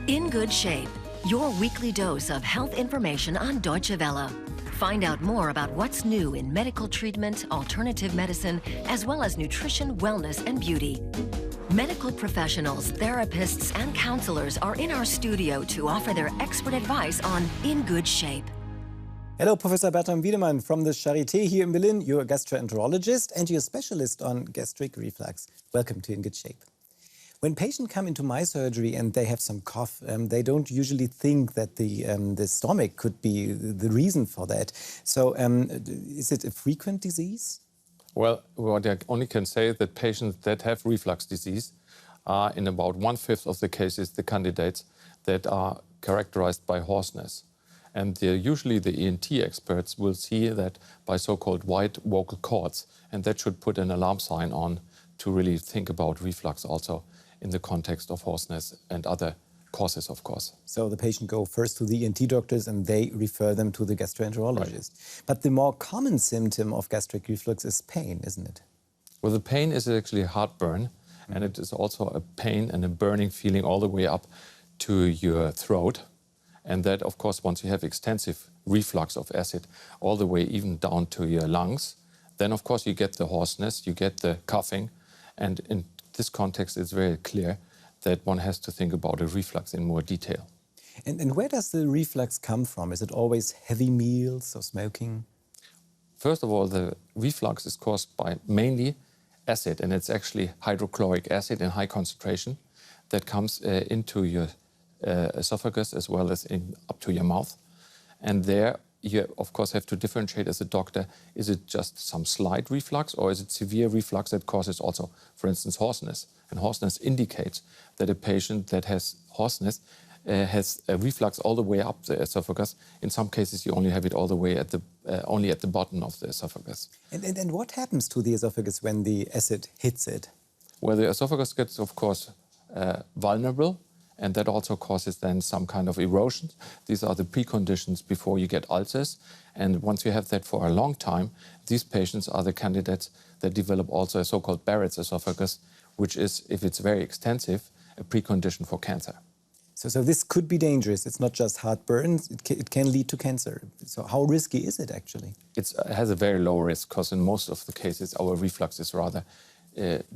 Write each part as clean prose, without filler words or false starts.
In Good Shape, your weekly dose of health information on Deutsche Welle. Find out more about what's new in medical treatment, alternative medicine, as well as nutrition, wellness, and beauty. Medical professionals, therapists, and counselors are in our studio to offer their expert advice on In Good Shape. Hello, Professor Bertram Wiedenmann from the Charité here in Berlin. You're a gastroenterologist and you're a specialist on gastric reflux. Welcome to In Good Shape. When patients come into my surgery and they have some cough, they don't usually think that the stomach could be the reason for that. So is it a frequent disease? Well, what I only can say is that patients that have reflux disease are in about 1/5 of the cases the candidates that are characterized by hoarseness. And usually the ENT experts will see that by so-called white vocal cords, and that should put an alarm sign on to really think about reflux also in the context of hoarseness and other causes, of course. So the patient go first to the ENT doctors and they refer them to the gastroenterologist. Right. But the more common symptom of gastric reflux is pain, isn't it? Well, the pain is actually heartburn, and it is also a pain and a burning feeling all the way up to your throat. And that, of course, once you have extensive reflux of acid all the way even down to your lungs, then, of course, you get the hoarseness, you get the coughing. And in this context, it's very clear that one has to think about a reflux in more detail. And where does the reflux come from? Is it always heavy meals or smoking? First of all, the reflux is caused by mainly acid, and it's actually hydrochloric acid in high concentration that comes into your esophagus as well as up to your mouth. And there you, of course, have to differentiate as a doctor, is it just some slight reflux or is it severe reflux that causes also, for instance, hoarseness? And hoarseness indicates that a patient that has hoarseness has a reflux all the way up the esophagus. In some cases, you only have it all the way only at the bottom of the esophagus. And what happens to the esophagus when the acid hits it? Well, the esophagus gets, of course, vulnerable. And that also causes then some kind of erosion. These are the preconditions before you get ulcers. And once you have that for a long time, these patients are the candidates that develop also a so-called Barrett's esophagus, which is, if it's very extensive, a precondition for cancer. So this could be dangerous. It's not just heartburn, it can lead to cancer. So how risky is it actually? It has a very low risk because in most of the cases our reflux is rather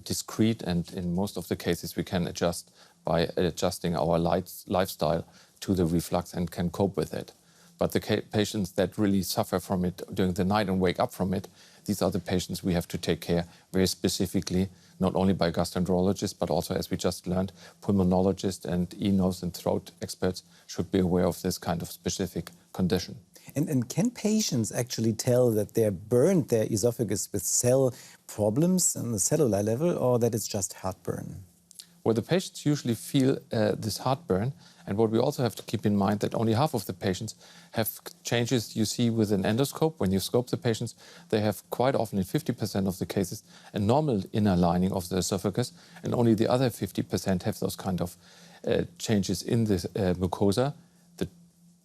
discreet, and in most of the cases we can adjust by adjusting our lifestyle to the reflux and can cope with it. But the patients that really suffer from it during the night and wake up from it, these are the patients we have to take care very specifically, not only by gastroenterologists, but also, as we just learned, pulmonologists and ear, nose and throat experts should be aware of this kind of specific condition. And can patients actually tell that they're burned their esophagus with cell problems on the cellular level, or that it's just heartburn? Well, the patients usually feel this heartburn, and what we also have to keep in mind that only half of the patients have changes you see with an endoscope. When you scope the patients, they have quite often, in 50% of the cases, a normal inner lining of the esophagus, and only the other 50% have those kind of changes in the mucosa. The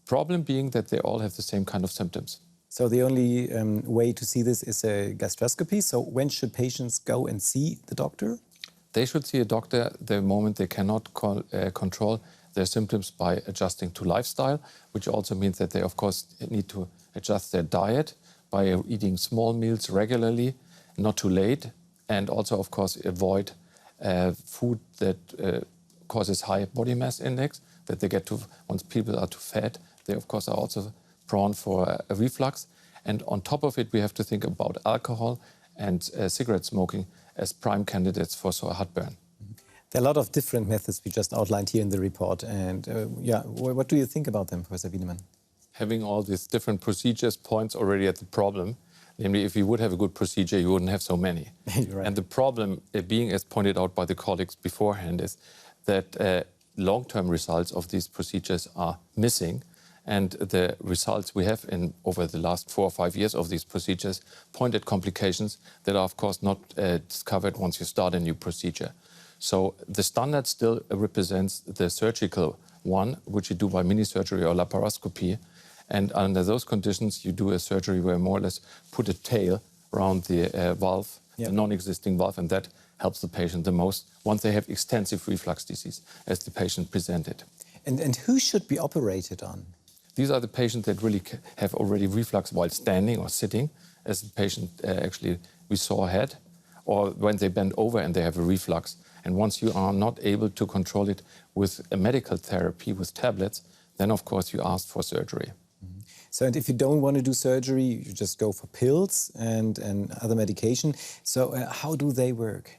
problem being that they all have the same kind of symptoms. So the only way to see this is a gastroscopy. So when should patients go and see the doctor? They should see a doctor the moment they cannot control their symptoms by adjusting to lifestyle, which also means that they, of course, need to adjust their diet by eating small meals regularly, not too late, and also, of course, avoid food that causes high body mass index, that they get to, once people are too fat, they, of course, are also prone for a reflux. And on top of it, we have to think about alcohol and cigarette smoking as prime candidates for heartburn. There are a lot of different methods we just outlined here in the report. And yeah, what do you think about them, Professor Wiedenmann? Having all these different procedures points already at the problem. Namely, if you would have a good procedure, you wouldn't have so many. Right. And the problem being, as pointed out by the colleagues beforehand, is that long-term results of these procedures are missing. And the results we have over the last 4 or 5 years of these procedures point at complications that are, of course, not discovered once you start a new procedure. So the standard still represents the surgical one, which you do by mini-surgery or laparoscopy. And under those conditions, you do a surgery where more or less put a tail around the valve, the non-existing valve, and that helps the patient the most once they have extensive reflux disease, as the patient presented. And who should be operated on? These are the patients that really have already reflux while standing or sitting, as the patient actually we saw had, or when they bend over and they have a reflux. And once you are not able to control it with a medical therapy, with tablets, then of course you ask for surgery. So, and if you don't want to do surgery, you just go for pills and other medication. So how do they work?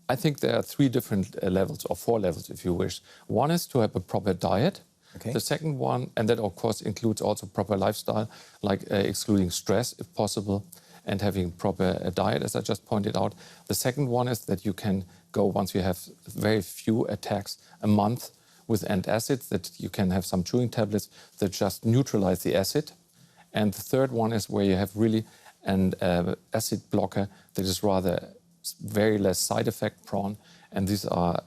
I think there are 3 different levels, or 4 levels if you wish. One is to have a proper diet. Okay. The second one, and that of course includes also proper lifestyle, like excluding stress if possible, and having proper diet, as I just pointed out. The second one is that you can go, once you have very few attacks a month, with antacids, that you can have some chewing tablets that just neutralize the acid. And the third one is where you have really an acid blocker that is rather very less side effect prone. And these are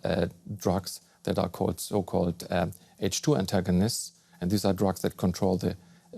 drugs that are called so-called H2 antagonists. And these are drugs that control the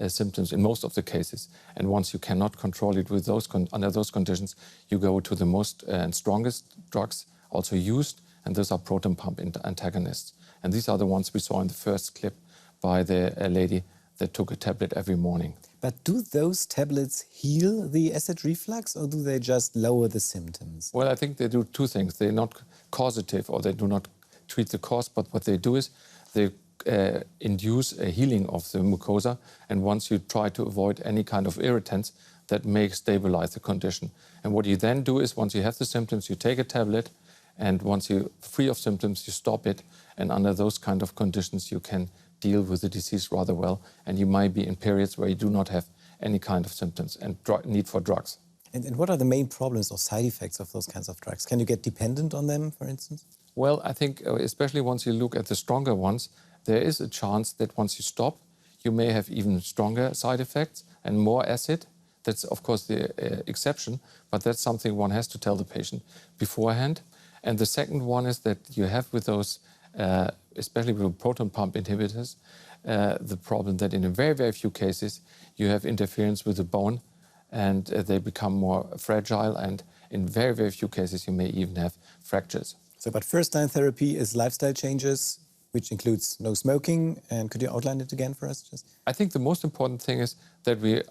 symptoms in most of the cases. And once you cannot control it with under those conditions, you go to the most and strongest drugs also used, and those are proton pump antagonists. And these are the ones we saw in the first clip by the lady that took a tablet every morning. But do those tablets heal the acid reflux, or do they just lower the symptoms? Well, I think they do 2 things. They're not causative, or they do not treat the cause, but what they do is they induce a healing of the mucosa. And once you try to avoid any kind of irritants, that may stabilize the condition. And what you then do is, once you have the symptoms, you take a tablet, and once you're free of symptoms, you stop it. And under those kind of conditions, you can deal with the disease rather well. And you might be in periods where you do not have any kind of symptoms and need for drugs. And what are the main problems or side effects of those kinds of drugs? Can you get dependent on them, for instance? Well, I think especially once you look at the stronger ones, there is a chance that once you stop, you may have even stronger side effects and more acid. That's, of course, the exception, but that's something one has to tell the patient beforehand. And the second one is that you have with those, especially with proton pump inhibitors, the problem that in a very, very few cases, you have interference with the bone and they become more fragile. And in very, very few cases, you may even have fractures. So, but first-line therapy is lifestyle changes, which includes no smoking. And could you outline it again for us? I think the most important thing is that we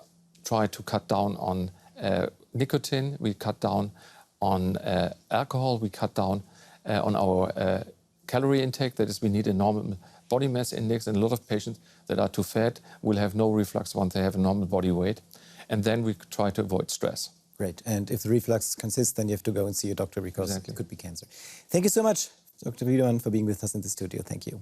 try to cut down on nicotine, we cut down on alcohol, we cut down on our calorie intake. That is, we need a normal body mass index, and a lot of patients that are too fat will have no reflux once they have a normal body weight. And then we try to avoid stress. Great. And if the reflux consists, then you have to go and see a doctor because Exactly. it could be cancer. Thank you so much, Dr. Wiedenmann, for being with us in the studio. Thank you.